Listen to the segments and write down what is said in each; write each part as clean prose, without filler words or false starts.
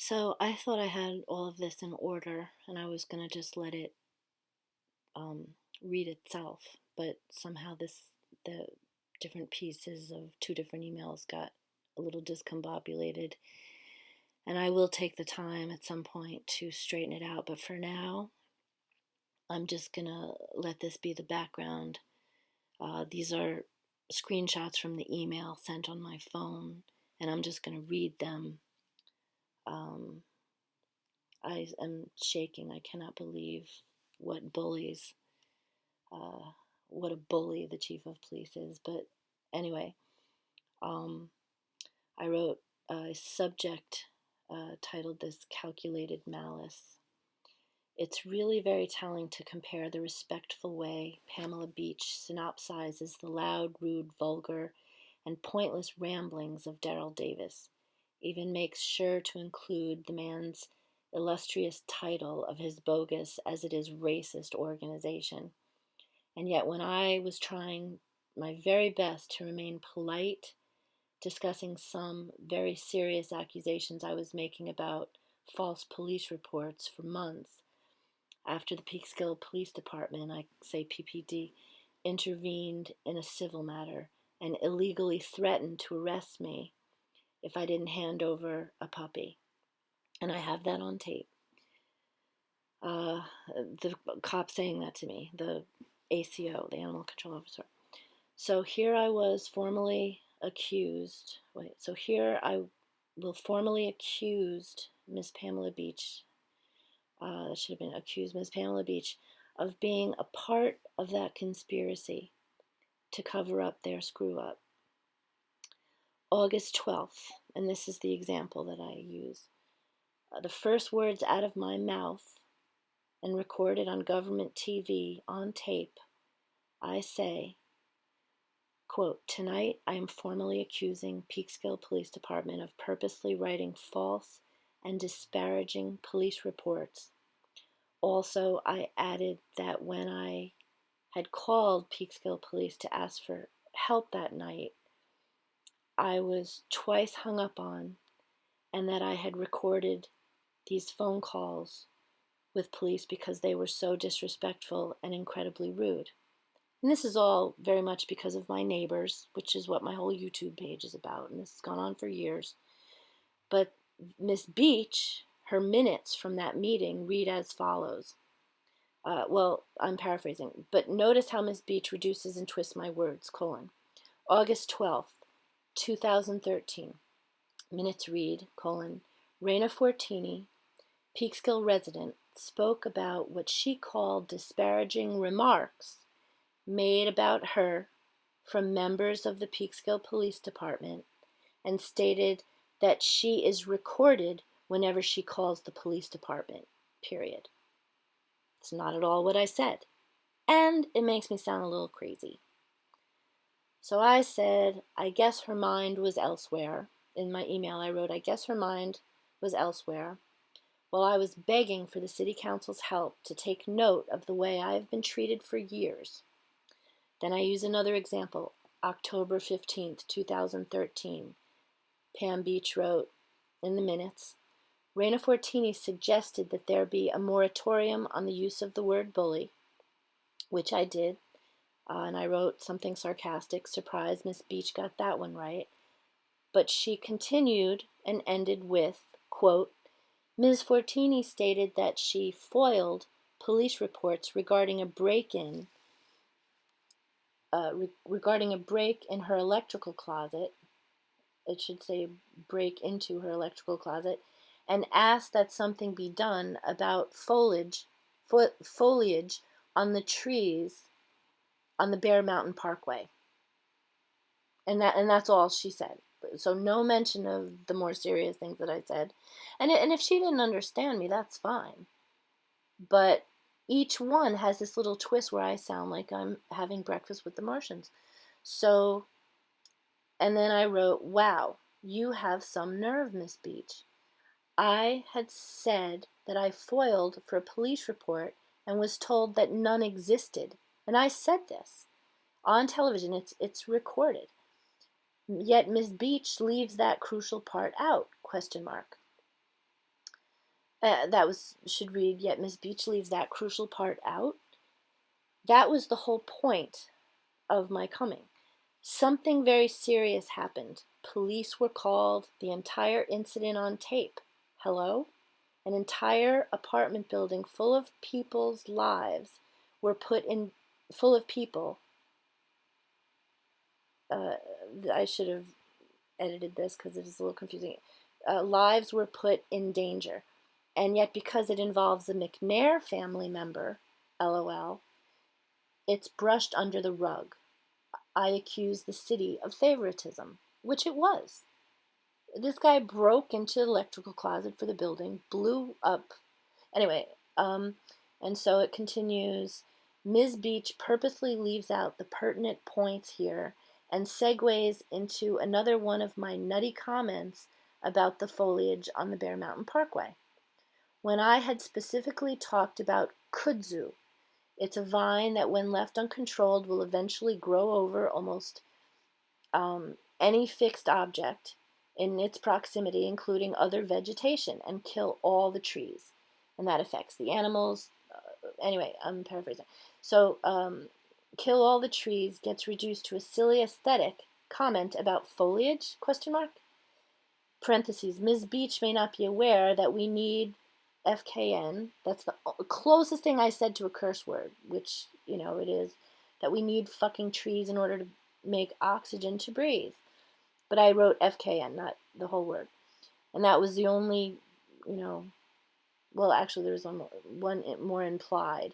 So I thought I had all of this in order and I was going to just let it um, read itself, but somehow the different pieces of two different emails got a little discombobulated. And I will take the time at some point to straighten it out, but for now, I'm just going to let this be the background. These are screenshots from the email sent on my phone, and I'm just going to read them. Um, I am shaking. I cannot believe what bullies, uh, what a bully the chief of police is. But anyway, um, I wrote a subject titled this Calculated Malice. It's really very telling to compare the respectful way Pamela Beach synopsizes the loud, rude, vulgar, and pointless ramblings of Darrell Davis, even makes sure to include the man's illustrious title of his bogus as it is racist organization. And yet, when I was trying my very best to remain polite, discussing some very serious accusations I was making about false police reports for months, after the Peekskill Police Department, I say PPD, intervened in a civil matter and illegally threatened to arrest me if I didn't hand over a puppy. And I have that on tape. The cop saying that to me, the ACO, the animal control officer. So here I was formally accused. So here I will formally accused Miss Pamela Beach. That should have been accused Miss Pamela Beach of being a part of that conspiracy to cover up their screw up. August 12th, and this is the example that I use. The first words out of my mouth and recorded on government TV on tape, I say, quote, "Tonight I am formally accusing Peekskill Police Department of purposely writing false and disparaging police reports. Also, I added that when I had called Peekskill Police to ask for help that night, I was twice hung up on, and that I had recorded these phone calls with police because they were so disrespectful and incredibly rude." And this is all very much because of my neighbors, which is what my whole YouTube page is about, and this has gone on for years. But Miss Beach, her minutes from that meeting read as follows. Well, I'm paraphrasing, but notice how Miss Beach reduces and twists my words, colon. August 12th, 2013. Minutes read, colon, Raina Fortini, Peekskill resident, spoke about what she called disparaging remarks made about her from members of the Peekskill Police Department and stated that she is recorded whenever she calls the police department, period. It's not at all what I said. And it makes me sound a little crazy. So I said, I guess her mind was elsewhere. In my email I wrote, I guess her mind was elsewhere, while I was begging for the City Council's help to take note of the way I have been treated for years. Then I use another example, October 15th, 2013. Pam Beach wrote in the minutes, Raina Fortini suggested that there be a moratorium on the use of the word bully, which I did, and I wrote something sarcastic, surprise, Miss Beach got that one right. But she continued and ended with, quote, Ms. Fortini stated that she foiled police reports regarding a break-in, regarding a break in her electrical closet. It should say break into her electrical closet, and asked that something be done about foliage on the trees on the Bear Mountain Parkway. And that's all she said. So no mention of the more serious things that I said. And if she didn't understand me, that's fine. But each one has this little twist where I sound like I'm having breakfast with the Martians. So, and then I wrote, wow, you have some nerve, Miss Beach. I had said that I foiled for a police report and was told that none existed. And I said this on television. It's recorded. Yet Miss Beach leaves that crucial part out, question mark. should read, yet Miss Beach leaves that crucial part out. That was the whole point of my coming. Something very serious happened. Police were called, the entire incident on tape. Hello? An entire apartment building full of people's lives were put in, full of people. Uh, I should have edited this because it is a little confusing. Lives were put in danger. And yet, because it involves a McNair family member, LOL, it's brushed under the rug. I accuse the city of favoritism, which it was. This guy broke into the electrical closet for the building, blew up. Anyway, and so it continues. Ms. Beach purposely leaves out the pertinent points here and segues into another one of my nutty comments about the foliage on the Bear Mountain Parkway. When I had specifically talked about kudzu, it's a vine that, when left uncontrolled, will eventually grow over almost any fixed object in its proximity, including other vegetation, and kill all the trees. And that affects the animals. Anyway, I'm paraphrasing. So, kill all the trees gets reduced to a silly aesthetic comment about foliage, question mark? Parentheses, Ms. Beach may not be aware that we need FKN. That's the closest thing I said to a curse word, which, it is, that we need fucking trees in order to make oxygen to breathe. But I wrote FKN, not the whole word. And that was the only, well, actually, there was one more implied.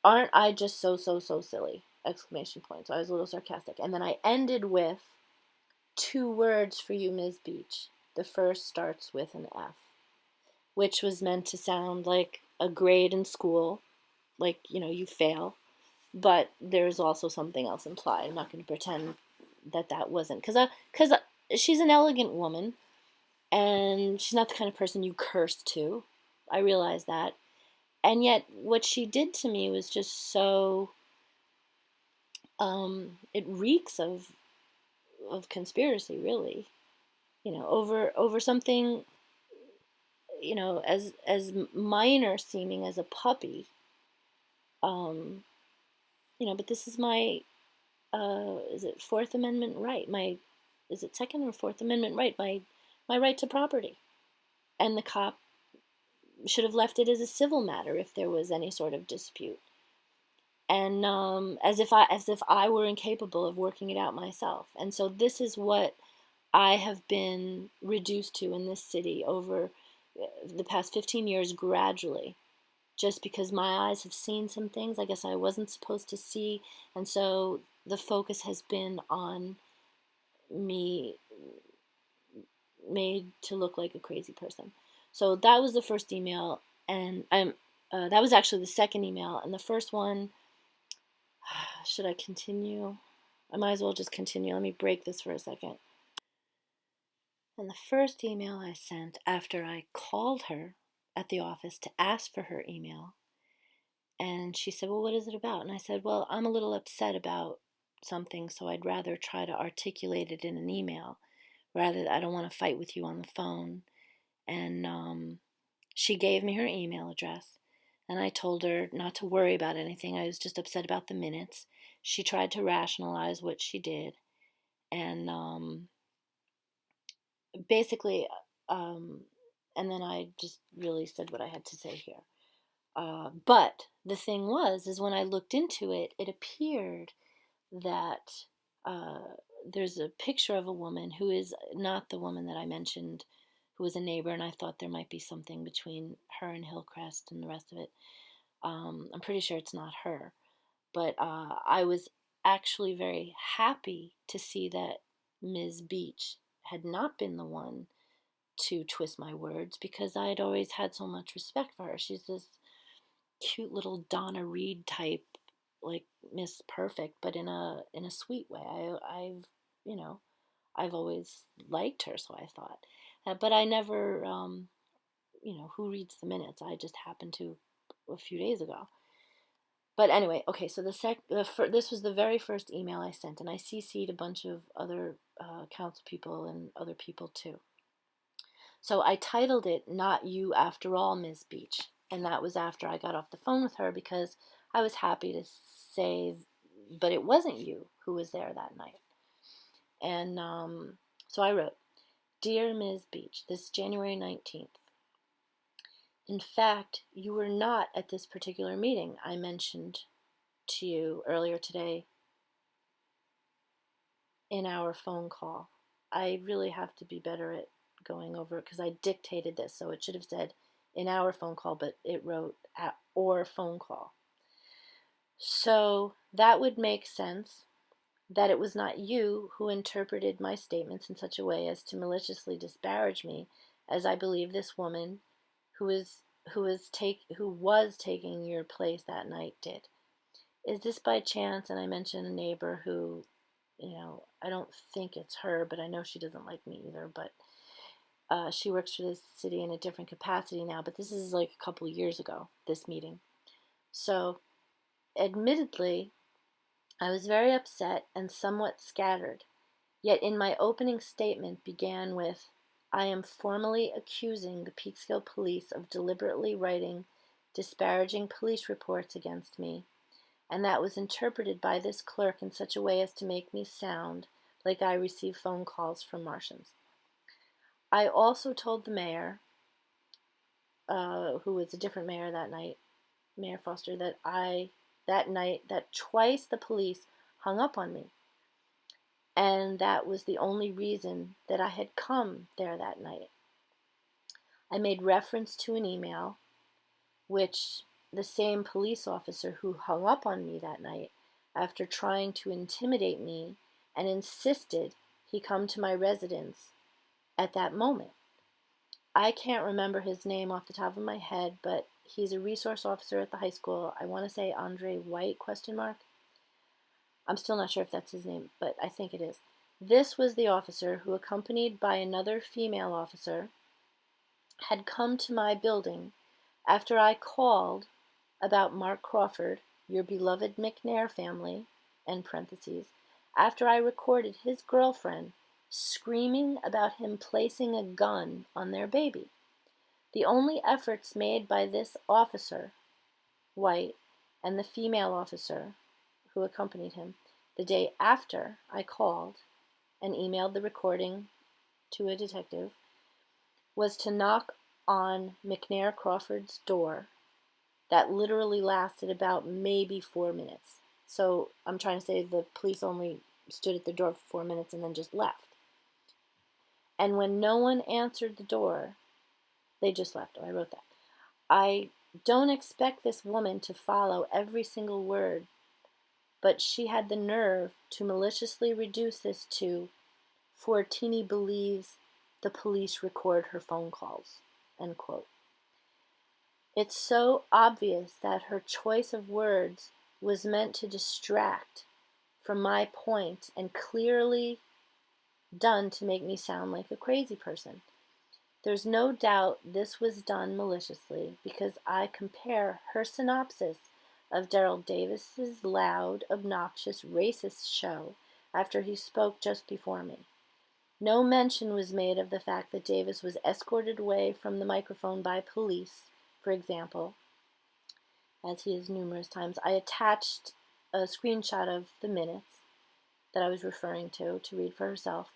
Aren't I just so silly? Exclamation point. So I was a little sarcastic. And then I ended with 2 words for you, Ms. Beach. The first starts with an F, which was meant to sound like a grade in school, like, you fail. But there's also something else implied. I'm not going to pretend that wasn't. Because she's an elegant woman, and she's not the kind of person you curse to. I realize that. And yet, what she did to me was just so, it reeks of conspiracy, really. Over something, as minor seeming as a puppy. But this is my, is it Fourth Amendment right? Is it Second or Fourth Amendment right? My right to property. And the cop should have left it as a civil matter if there was any sort of dispute. And as if I were incapable of working it out myself. And so this is what I have been reduced to in this city over the past 15 years gradually, just because my eyes have seen some things I guess I wasn't supposed to see, and so the focus has been on me made to look like a crazy person. So that was the first email, and that was actually the second email, and the first one, should I continue? I might as well just continue. Let me break this for a second. And the first email I sent after I called her at the office to ask for her email, and she said, well, what is it about? And I said, well, I'm a little upset about something, so I'd rather try to articulate it in an email. I don't want to fight with you on the phone. And she gave me her email address, and I told her not to worry about anything. I was just upset about the minutes. She tried to rationalize what she did, and basically, and then I just really said what I had to say here. But the thing is when I looked into it, it appeared that there's a picture of a woman who is not the woman that I mentioned, who was a neighbor, and I thought there might be something between her and Hillcrest and the rest of it. I'm pretty sure it's not her. But I was actually very happy to see that Ms. Beach had not been the one to twist my words, because I'd always had so much respect for her. She's this cute little Donna Reed type, like Miss Perfect, but in a sweet way. I've always liked her, so I thought. But I never, who reads the minutes? I just happened to a few days ago. But anyway, okay, so this was the very first email I sent, and I CC'd a bunch of other council people and other people too. So I titled it Not You After All, Ms. Beach. And that was after I got off the phone with her because I was happy to say, but it wasn't you who was there that night. And so I wrote, Dear Ms. Beach, this January 19th. In fact, you were not at this particular meeting I mentioned to you earlier today in our phone call. I really have to be better at going over it because I dictated this, so it should have said in our phone call, but it wrote at or phone call. So that would make sense that it was not you who interpreted my statements in such a way as to maliciously disparage me, as I believe this woman who was taking your place that night did. Is this by chance? And I mentioned a neighbor who, I don't think it's her, but I know she doesn't like me either. But she works for the city in a different capacity now. But this is like a couple of years ago, this meeting. So, admittedly, I was very upset and somewhat scattered. Yet in my opening statement began with, I am formally accusing the Peekskill police of deliberately writing disparaging police reports against me, and that was interpreted by this clerk in such a way as to make me sound like I receive phone calls from Martians. I also told the mayor, who was a different mayor that night, Mayor Foster, that night that twice the police hung up on me. And that was the only reason that I had come there that night. I made reference to an email, which the same police officer who hung up on me that night, after trying to intimidate me and insisted he come to my residence at that moment. I can't remember his name off the top of my head, but he's a resource officer at the high school. I want to say Andre White, ? I'm still not sure if that's his name, but I think it is. This was the officer who, accompanied by another female officer, had come to my building after I called about Mark Crawford, your beloved McNair family, end parentheses, after I recorded his girlfriend screaming about him placing a gun on their baby. The only efforts made by this officer, White, and the female officer who accompanied him the day after I called and emailed the recording to a detective was to knock on McNair Crawford's door. That literally lasted about maybe 4 minutes. So I'm trying to say the police only stood at the door for 4 minutes and then just left. And when no one answered the door, they just left. Oh, I wrote that. I don't expect this woman to follow every single word, but she had the nerve to maliciously reduce this to, Fortini believes the police record her phone calls, end quote. It's so obvious that her choice of words was meant to distract from my point and clearly done to make me sound like a crazy person. There's no doubt this was done maliciously because I compare her synopsis of Daryl Davis's loud, obnoxious, racist show after he spoke just before me. No mention was made of the fact that Davis was escorted away from the microphone by police, for example, as he is numerous times. I attached a screenshot of the minutes that I was referring to read for herself.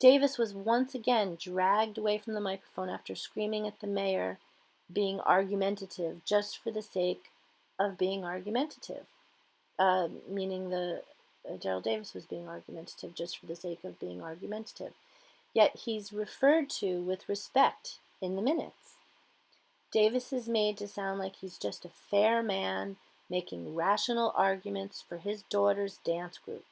Davis was once again dragged away from the microphone after screaming at the mayor being argumentative just for the sake of being argumentative. Meaning Daryl Davis was being argumentative just for the sake of being argumentative. Yet he's referred to with respect in the minutes. Davis is made to sound like he's just a fair man making rational arguments for his daughter's dance group,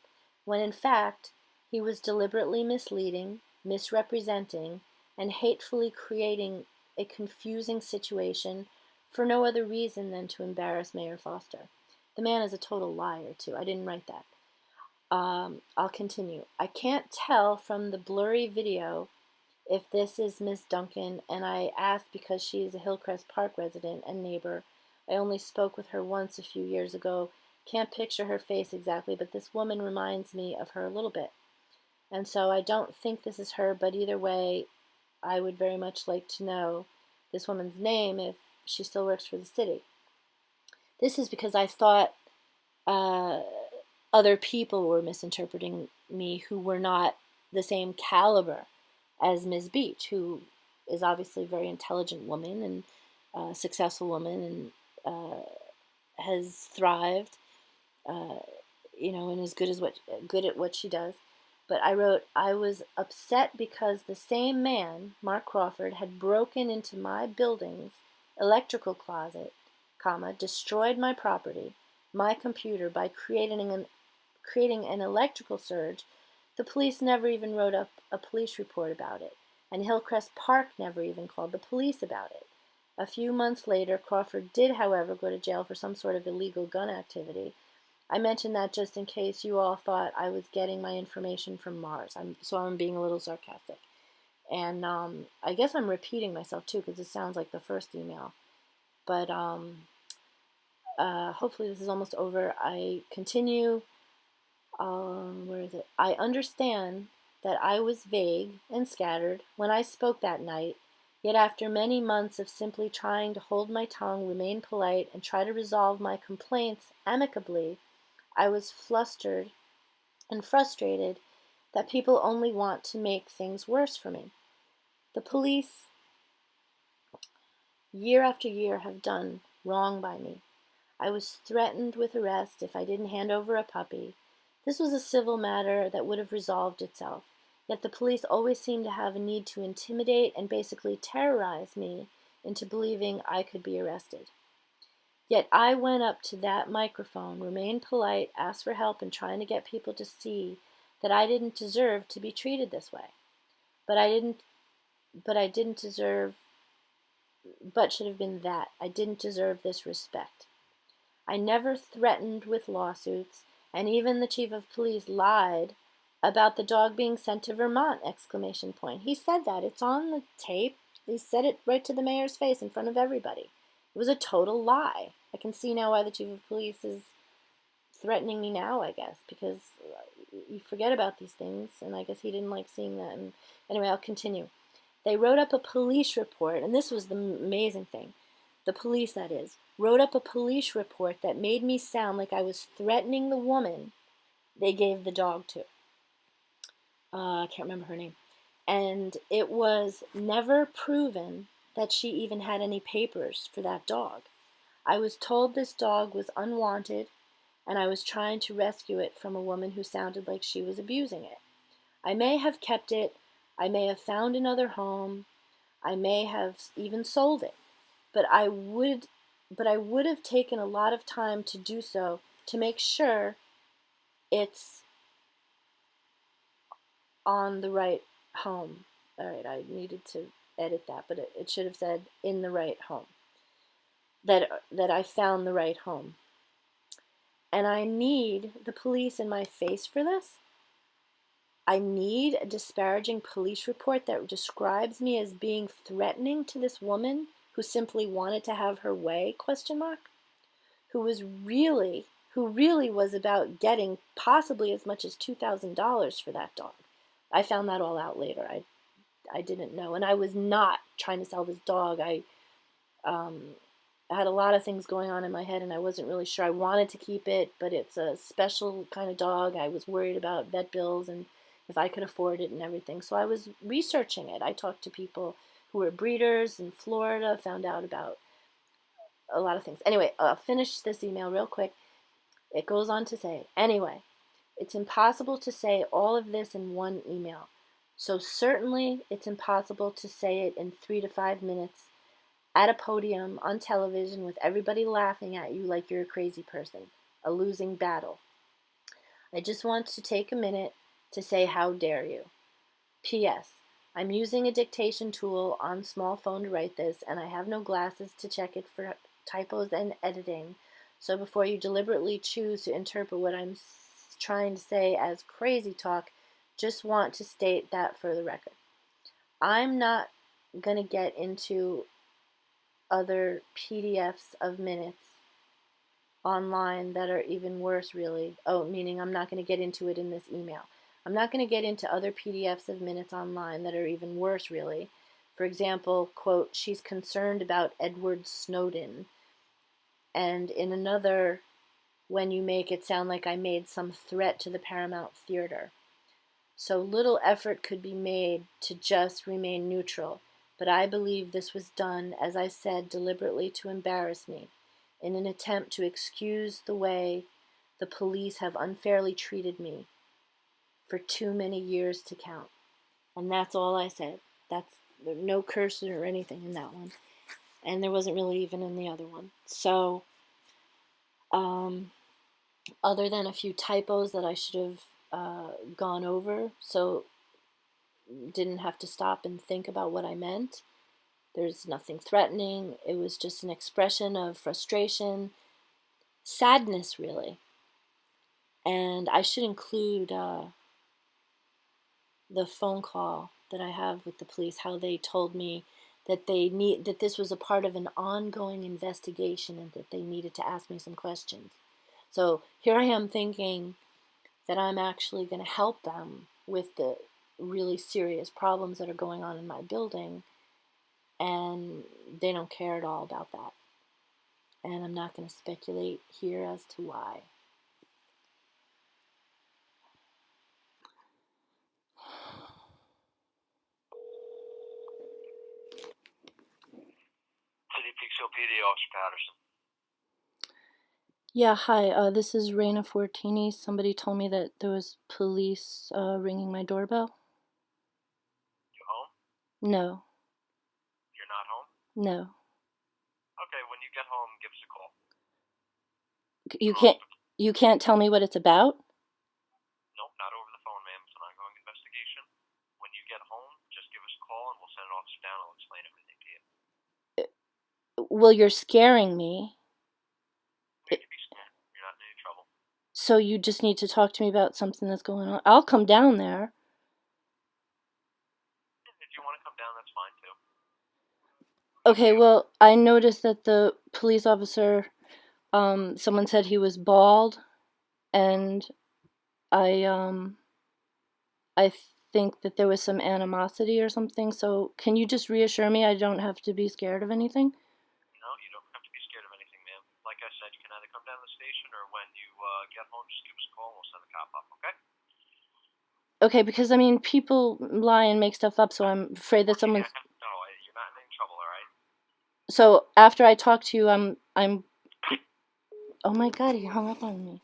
when in fact he was deliberately misleading, misrepresenting, and hatefully creating a confusing situation for no other reason than to embarrass Mayor Foster. The man is a total liar, too. I didn't write that. I'll continue. I can't tell from the blurry video if this is Miss Duncan, and I ask because she is a Hillcrest Park resident and neighbor. I only spoke with her once a few years ago. Can't picture her face exactly, but this woman reminds me of her a little bit. And so I don't think this is her, but either way, I would very much like to know this woman's name if she still works for the city. This is because I thought uh, other people were misinterpreting me who were not the same caliber as Ms. Beach, who is obviously a very intelligent woman and successful woman and has thrived, uh, and is good at what she does. But I wrote, I was upset because the same man, Mark Crawford, had broken into my building's electrical closet, destroyed my property, my computer by creating an electrical surge. The police never even wrote up a police report about it, and Hillcrest Park never even called the police about it. A few months later, Crawford did, however, go to jail for some sort of illegal gun activity. I mentioned that just in case you all thought I was getting my information from Mars. So I'm being a little sarcastic. And I guess I'm repeating myself too because it sounds like the first email. But hopefully this is almost over. I continue. Where is it? I understand that I was vague and scattered when I spoke that night, yet after many months of simply trying to hold my tongue, remain polite, and try to resolve my complaints amicably, I was flustered and frustrated that people only want to make things worse for me. The police, year after year, have done wrong by me. I was threatened with arrest if I didn't hand over a puppy. This was a civil matter that would have resolved itself, yet the police always seemed to have a need to intimidate and basically terrorize me into believing I could be arrested. Yet I went up to that microphone, remained polite, asked for help, and trying to get people to see that I didn't deserve to be treated this way. But I didn't deserve, but should have been that. I didn't deserve this respect. I never threatened with lawsuits, and even the chief of police lied about the dog being sent to Vermont! He said that. It's on the tape. He said it right to the mayor's face in front of everybody. It was a total lie. I can see now why the chief of police is threatening me now, I guess, because you forget about these things, and I guess he didn't like seeing that. And anyway, I'll continue. They wrote up a police report, and this was the amazing thing. The police, that is, wrote up a police report that made me sound like I was threatening the woman they gave the dog to. I can't remember her name. And it was never proven that she even had any papers for that dog. I was told this dog was unwanted, and I was trying to rescue it from a woman who sounded like she was abusing it. I may have kept it, I may have found another home, I may have even sold it, but I would have taken a lot of time to do so to make sure it's on the right home. All right, I needed to edit that, but it should have said in the right home. That I found the right home. And I need the police in my face for this. I need a disparaging police report that describes me as being threatening to this woman who simply wanted to have her way, ? Who really was about getting possibly as much as $2,000 for that dog. I found that all out later. I didn't know, and I was not trying to sell this dog. I had a lot of things going on in my head, and I wasn't really sure. I wanted to keep it, but it's a special kind of dog. I was worried about vet bills and if I could afford it and everything. So I was researching it. I talked to people who were breeders in Florida, found out about a lot of things. Anyway, I'll finish this email real quick. It goes on to say, anyway, it's impossible to say all of this in one email. So certainly it's impossible to say it in 3 to 5 minutes at a podium on television with everybody laughing at you like you're a crazy person, a losing battle. I just want to take a minute to say how dare you. P.S. I'm using a dictation tool on small phone to write this, and I have no glasses to check it for typos and editing. So before you deliberately choose to interpret what I'm trying to say as crazy talk, just want to state that for the record. I'm not going to get into other PDFs of minutes online that are even worse, really. Oh, meaning I'm not going to get into it in this email. I'm not going to get into other PDFs of minutes online that are even worse, really. For example, quote, she's concerned about Edward Snowden. And in another, when you make it sound like I made some threat to the Paramount Theater. So little effort could be made to just remain neutral, but I believe this was done, as I said, deliberately to embarrass me, in an attempt to excuse the way the police have unfairly treated me for too many years to count. And that's all I said. That's no curses or anything in that one. And there wasn't really even in the other one. So, other than a few typos that I should have gone over, so didn't have to stop and think about what I meant. There's nothing threatening. It was just an expression of frustration, sadness, really. And I should include the phone call that I have with the police, how they told me that that this was a part of an ongoing investigation and that they needed to ask me some questions. So here I am thinking that I'm actually going to help them with the really serious problems that are going on in my building, and they don't care at all about that. And I'm not going to speculate here as to why. City Peekskill PD, Officer Patterson. Yeah, hi. This is Raina Fortini. Somebody told me that there was police ringing my doorbell. You home? No. You're not home? No. Okay, when you get home, give us a call. You can't tell me what it's about? Nope, not over the phone, ma'am. It's an ongoing investigation. When you get home, just give us a call and we'll send an officer down and we'll explain everything to you. Well, you're scaring me. You need to be scared. You're not in any trouble. So you just need to talk to me about something that's going on. I'll come down there. If you want to come down, that's fine too. Okay, well, I noticed that the police officer, someone said he was bald, and I think that there was some animosity or something, so can you just reassure me I don't have to be scared of anything? No, you don't have to be scared of anything, ma'am. Like I said, you can either come down to the station or when you get home, just give us a call and we'll send the cop up, okay? Okay, because I mean, people lie and make stuff up, so I'm afraid that someone's... No, you're not in any trouble, alright? So after I talk to you, I'm... Oh my god, he hung up on me.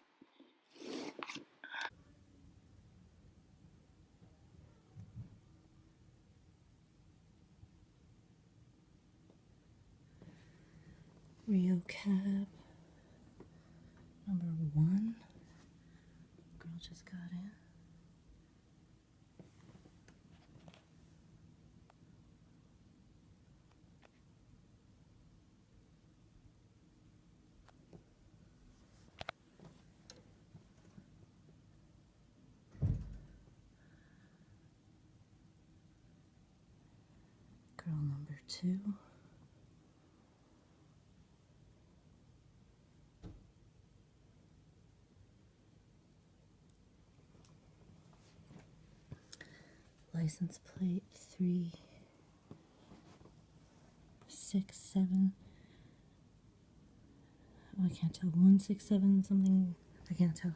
Rio cab number 1. Girl just got in. Girl number 2. License plate 367. Oh, I can't tell. 167 something. I can't tell.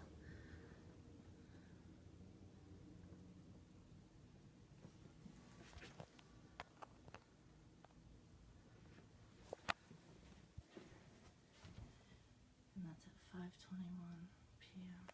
And that's at 5:21 p.m.